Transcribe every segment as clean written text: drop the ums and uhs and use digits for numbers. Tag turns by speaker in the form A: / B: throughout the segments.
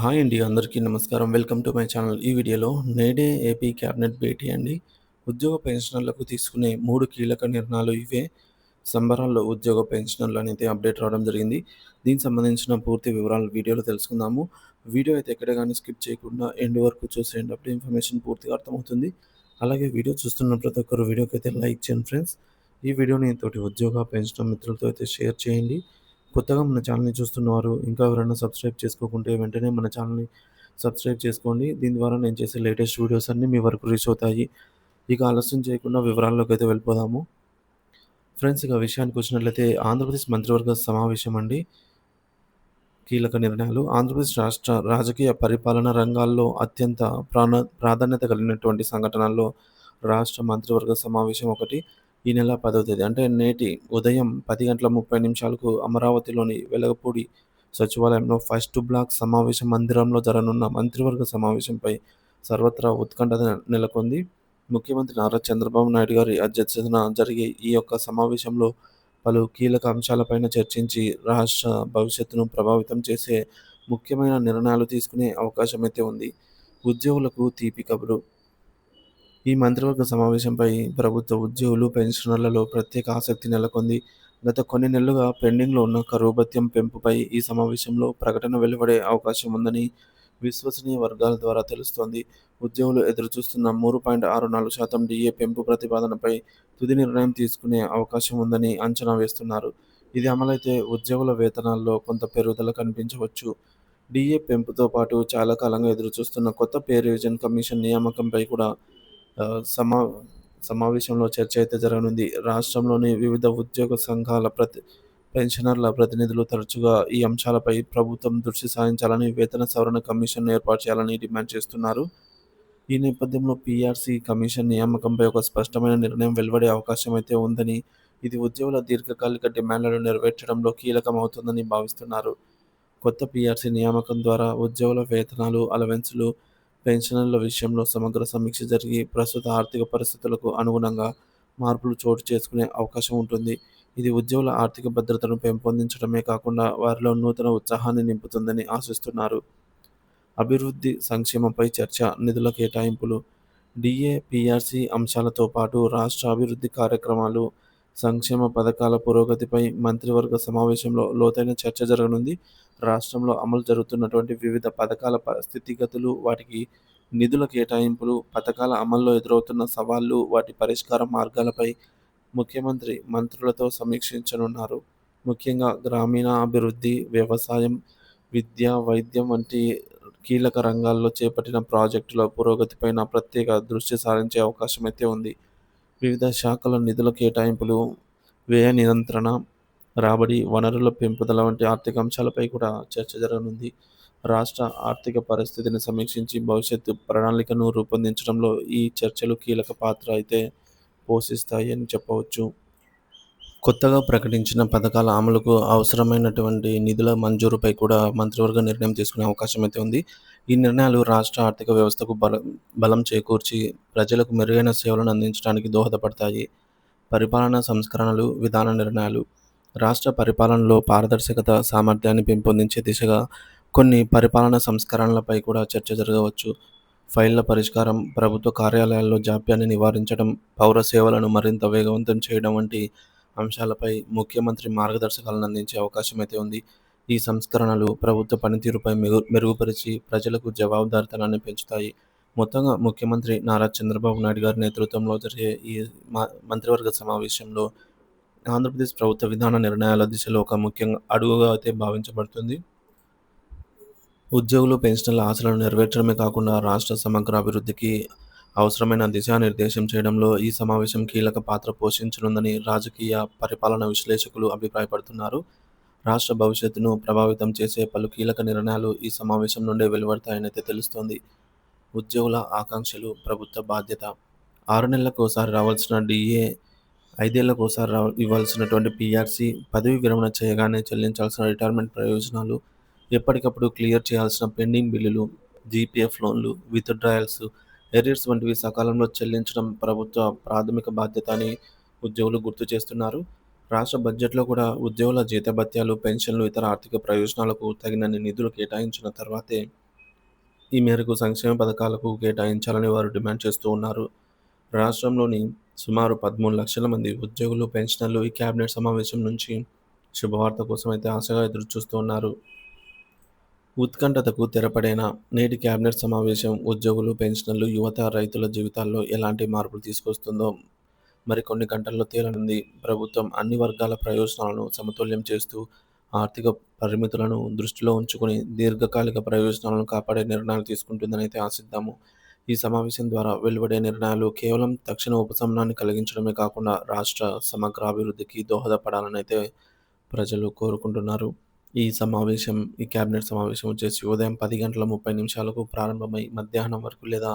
A: Hi అండి. అందరికీ నమస్కారం. Welcome to my channel. ఈ వీడియోలో నేడే ఏపీ క్యాబినెట్ భేటీ అండి. ఉద్యోగ పెన్షనర్లకు తీసుకునే 3 కీలక నిర్ణయాలు ఇవే. సంబరాల్లో ఉద్యోగ పెన్షనర్లు అనేది అప్డేట్ రావడం జరిగింది. దీనికి సంబంధించిన పూర్తి వివరాలు వీడియోలో తెలుసుకుందాము. వీడియో అయితే ఎక్కడ గాని స్కిప్ చేయకుండా ఎండ్ వరకు చూసేయండి. అప్పుడు ఇన్ఫర్మేషన్ పూర్తిగా అర్థమవుతుంది. అలాగే వీడియో చూస్తున్న ప్రతి ఒక్కరు వీడియోకైతే లైక్ చేయండి ఫ్రెండ్స్. ఈ వీడియోని తోటి ఉద్యోగ పెన్షనర్ మిత్రులతో అయితే షేర్ చేయండి. కొత్తగా మన ఛానల్‌ని చూస్తున్నవారు ఇంకా ఎవరైనా సబ్స్క్రైబ్ చేసుకోకుంటే వెంటనే మన ఛానల్‌ని సబ్స్క్రైబ్ చేసుకోండి. దీని ద్వారా నేను చేసే లేటెస్ట్ వీడియోస్ అన్నీ మీ వరకు రీచ్ అవుతాయి. ఇక ఆలస్యం చేయకుండా వివరాల్లోకైతే వెళ్ళిపోదాము. ఫ్రెండ్స్ ఇక విషయానికొచ్చినట్లయితే ఆంధ్రప్రదేశ్ మంత్రివర్గ సమావేశం అండి. కీలక నిర్ణయాలు ఆంధ్రప్రదేశ్ రాష్ట్ర రాజకీయ పరిపాలన రంగాల్లో అత్యంత ప్రాధాన్యత కలిగినటువంటి సంఘటనల్లో రాష్ట్ర మంత్రివర్గ సమావేశం ఒకటి. ఈ నెల 10వ తేదీ అంటే నేటి ఉదయం 10:30 అమరావతిలోని వెలగపూడి సచివాలయంలో ఫస్ట్ బ్లాక్ సమావేశ మందిరంలో జరగనున్న మంత్రివర్గ సమావేశంపై సర్వత్రా ఉత్కంఠ నెలకొంది. ముఖ్యమంత్రి నారా చంద్రబాబు నాయుడు గారి అధ్యక్షతన జరిగే ఈ యొక్క సమావేశంలో పలు కీలక అంశాలపైన చర్చించి రాష్ట్ర భవిష్యత్తును ప్రభావితం చేసే ముఖ్యమైన నిర్ణయాలు తీసుకునే అవకాశమైతే ఉంది. ఉద్యోగులకు తీపి కబురు. ఈ మంత్రివర్గ సమావేశంపై ప్రభుత్వ ఉద్యోగులు, పెన్షనర్లలో ప్రత్యేక ఆసక్తి నెలకొంది. గత కొన్ని నెలలుగా పెండింగ్‌లో ఉన్న కరువు భత్యం పెంపుపై ఈ సమావేశంలో ప్రకటన వెలువడే అవకాశం ఉందని విశ్వసనీయ వర్గాల ద్వారా తెలుస్తోంది. ఉద్యోగులు ఎదురుచూస్తున్న 3.64% డీఏ పెంపు ప్రతిపాదనపై తుది నిర్ణయం తీసుకునే అవకాశం ఉందని అంచనా వేస్తున్నారు. ఇది అమలైతే ఉద్యోగుల వేతనాల్లో కొంత పెరుగుదల కనిపించవచ్చు. డీఏ పెంపుతో పాటు చాలా కాలంగా ఎదురుచూస్తున్న కొత్త పే రివిజన్ కమిషన్ నియామకంపై కూడా ఆహ్, సమా సమావేశంలో చర్చ అయితే జరగనుంది. రాష్ట్రంలోని వివిధ ఉద్యోగ సంఘాల పెన్షనర్ల ప్రతినిధులు తరచుగా ఈ అంశాలపై ప్రభుత్వం దృష్టి సారించాలని, వేతన సవరణ కమిషన్‌ను ఏర్పాటు చేయాలని డిమాండ్ చేస్తున్నారు. ఈ నేపథ్యంలో పీఆర్సీ కమిషన్ నియామకంపై ఒక స్పష్టమైన నిర్ణయం వెలువడే అవకాశం అయితే ఉందని, ఇది ఉద్యోగుల దీర్ఘకాలిక డిమాండ్లను నెరవేర్చడంలో కీలకమవుతుందని భావిస్తున్నారు. కొత్త పీఆర్సీ నియామకం ద్వారా ఉద్యోగుల వేతనాలు, అలవెన్సులు, పెన్షన్ల విషయంలో సమగ్ర సమీక్ష జరిగి ప్రస్తుత ఆర్థిక పరిస్థితులకు అనుగుణంగా మార్పులు చోటు చేసుకునే అవకాశం ఉంటుంది. ఇది ఉద్యోగుల ఆర్థిక భద్రతను పెంపొందించడమే కాకుండా వారిలో నూతన ఉత్సాహాన్ని నింపుతుందని ఆశిస్తున్నారు. అభివృద్ధి, సంక్షేమంపై చర్చ, నిధుల కేటాయింపులు. డీఏ, పీఆర్సీ అంశాలతో పాటు రాష్ట్ర అభివృద్ధి కార్యక్రమాలు, సంక్షేమ పథకాల పురోగతిపై మంత్రివర్గ సమావేశంలో లోతైన చర్చ జరగనుంది. రాష్ట్రంలో అమలు జరుగుతున్నటువంటి వివిధ పథకాల స్థితిగతులు, వాటికి నిధుల కేటాయింపులు, పథకాల అమల్లో ఎదురవుతున్న సవాళ్లు, వాటి పరిష్కార మార్గాలపై ముఖ్యమంత్రి మంత్రులతో సమీక్షించనున్నారు. ముఖ్యంగా గ్రామీణ అభివృద్ధి, వ్యవసాయం, విద్య, వైద్యం వంటి కీలక రంగాల్లో చేపట్టిన ప్రాజెక్టుల పురోగతిపైన ప్రత్యేక దృష్టి సారించే అవకాశమైతే ఉంది. వివిధ శాఖల నిధుల కేటాయింపులు, వ్యయ నియంత్రణ, రాబడి, వనరుల పెంపుదల వంటి ఆర్థిక అంశాలపై కూడా చర్చ జరగనుంది. రాష్ట్ర ఆర్థిక పరిస్థితిని సమీక్షించి భవిష్యత్తు ప్రణాళికను రూపొందించడంలో ఈ చర్చలు కీలక పాత్ర అయితే పోషిస్తాయి అని చెప్పవచ్చు. కొత్తగా ప్రకటించిన పథకాల అమలుకు అవసరమైనటువంటి నిధుల మంజూరుపై కూడా మంత్రివర్గ నిర్ణయం తీసుకునే అవకాశం అయితే ఉంది. ఈ నిర్ణయాలు రాష్ట్ర ఆర్థిక వ్యవస్థకు బలం చేకూర్చి ప్రజలకు మెరుగైన సేవలను అందించడానికి దోహదపడతాయి. పరిపాలనా సంస్కరణలు, విధాన నిర్ణయాలు. రాష్ట్ర పరిపాలనలో పారదర్శకత, సామర్థ్యాన్ని పెంపొందించే దిశగా కొన్ని పరిపాలనా సంస్కరణలపై కూడా చర్చ జరగవచ్చు. ఫైళ్ల పరిష్కారం, ప్రభుత్వ కార్యాలయాల్లో జాప్యాన్ని నివారించడం, పౌర సేవలను మరింత వేగవంతం చేయడం వంటి అంశాలపై ముఖ్యమంత్రి మార్గదర్శకాలను అందించే అవకాశం అయితే ఉంది. ఈ సంస్కరణలు ప్రభుత్వ పనితీరుపై మెరుగుపరిచి ప్రజలకు జవాబుదారీతనాన్ని పెంచుతాయి. మొత్తంగా ముఖ్యమంత్రి నారా చంద్రబాబు నాయుడు గారి నేతృత్వంలో జరిగే ఈ మంత్రివర్గ సమావేశంలో ఆంధ్రప్రదేశ్ ప్రభుత్వ విధాన నిర్ణయాల దిశలో ఒక ముఖ్యంగా అడుగుగా అయితే భావించబడుతుంది. ఉద్యోగులు, పెన్షనర్ల ఆశలను నెరవేర్చడమే కాకుండా రాష్ట్ర సమగ్ర అభివృద్ధికి అవసరమైన దిశానిర్దేశం చేయడంలో ఈ సమావేశం కీలక పాత్ర పోషించనుందని రాజకీయ, పరిపాలన విశ్లేషకులు అభిప్రాయపడుతున్నారు. రాష్ట్ర భవిష్యత్తును ప్రభావితం చేసే పలు కీలక నిర్ణయాలు ఈ సమావేశం నుండే వెలువడతాయనైతే తెలుస్తోంది. ఉద్యోగుల ఆకాంక్షలు, ప్రభుత్వ బాధ్యత. 6 నెలలకోసారి రావాల్సిన డీఏ, 5 ఏళ్లకోసారి ఇవ్వాల్సినటువంటి పీఆర్సీ, పదవీ విరమణ చేయగానే చెల్లించాల్సిన రిటైర్మెంట్ ప్రయోజనాలు, ఎప్పటికప్పుడు క్లియర్ చేయాల్సిన పెండింగ్ బిల్లులు, జీపీఎఫ్ లోన్లు, విత్‌డ్రాయల్స్, ఎర్రియర్స్ వంటివి సకాలంలో చెల్లించడం ప్రభుత్వ ప్రాథమిక బాధ్యత అని ఉద్యోగులు గుర్తు చేస్తున్నారు. రాష్ట్ర బడ్జెట్‌లో కూడా ఉద్యోగుల జీతభత్యాలు, పెన్షన్లు, ఇతర ఆర్థిక ప్రయోజనాలకు తగినన్ని నిధులు కేటాయించిన తర్వాతే ఈ మేరకు సంక్షేమ పథకాలకు కేటాయించాలని వారు డిమాండ్ చేస్తూ ఉన్నారు. రాష్ట్రంలోని సుమారు 13 లక్షల మంది ఉద్యోగులు, పెన్షనర్లు ఈ కేబినెట్ సమావేశం నుంచి శుభవార్త కోసం అయితే ఆశగా ఎదురుచూస్తూ ఉన్నారు. ఉత్కంఠతకు తెరపడిన నేటి కేబినెట్ సమావేశం ఉద్యోగులు, పెన్షనర్లు, యువత, రైతుల జీవితాల్లో ఎలాంటి మార్పులు తీసుకొస్తుందో మరికొన్ని గంటల్లో తేలనుంది. ప్రభుత్వం అన్ని వర్గాల ప్రయోజనాలను సమతుల్యం చేస్తూ ఆర్థిక పరిమితులను దృష్టిలో ఉంచుకుని దీర్ఘకాలిక ప్రయోజనాలను కాపాడే నిర్ణయాలు తీసుకుంటుందని అయితే ఆశిద్దాము. ఈ సమావేశం ద్వారా వెలువడే నిర్ణయాలు కేవలం తక్షణ ఉపశమనాన్ని కలిగించడమే కాకుండా రాష్ట్ర సమగ్ర అభివృద్ధికి దోహదపడాలని అయితే ప్రజలు కోరుకుంటున్నారు. ఈ కేబినెట్ సమావేశం వచ్చేసి ఉదయం 10:30 ప్రారంభమై మధ్యాహ్నం వరకు లేదా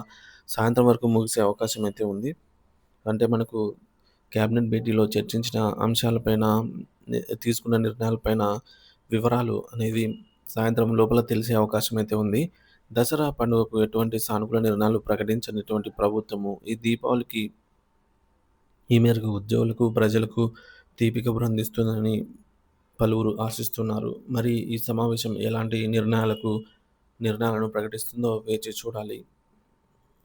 A: సాయంత్రం వరకు ముగిసే అవకాశం అయితే ఉంది. అంటే మనకు కేబినెట్ భేటీలో చర్చించిన అంశాలపైన, తీసుకున్న నిర్ణయాలపైన వివరాలు అనేవి సాయంత్రం లోపల తెలిసే అవకాశం అయితే ఉంది. దసరా పండుగకు ఎటువంటి సానుకూల నిర్ణయాలు ప్రకటించనటువంటి ప్రభుత్వము ఈ దీపావళికి ఈ మేరకు ఉద్యోగులకు, ప్రజలకు తీపి కబురు అందిస్తుందని పలువురు ఆశిస్తున్నారు. మరి ఈ సమావేశం ఎలాంటి నిర్ణయాలను ప్రకటిస్తుందో వేచి చూడాలి.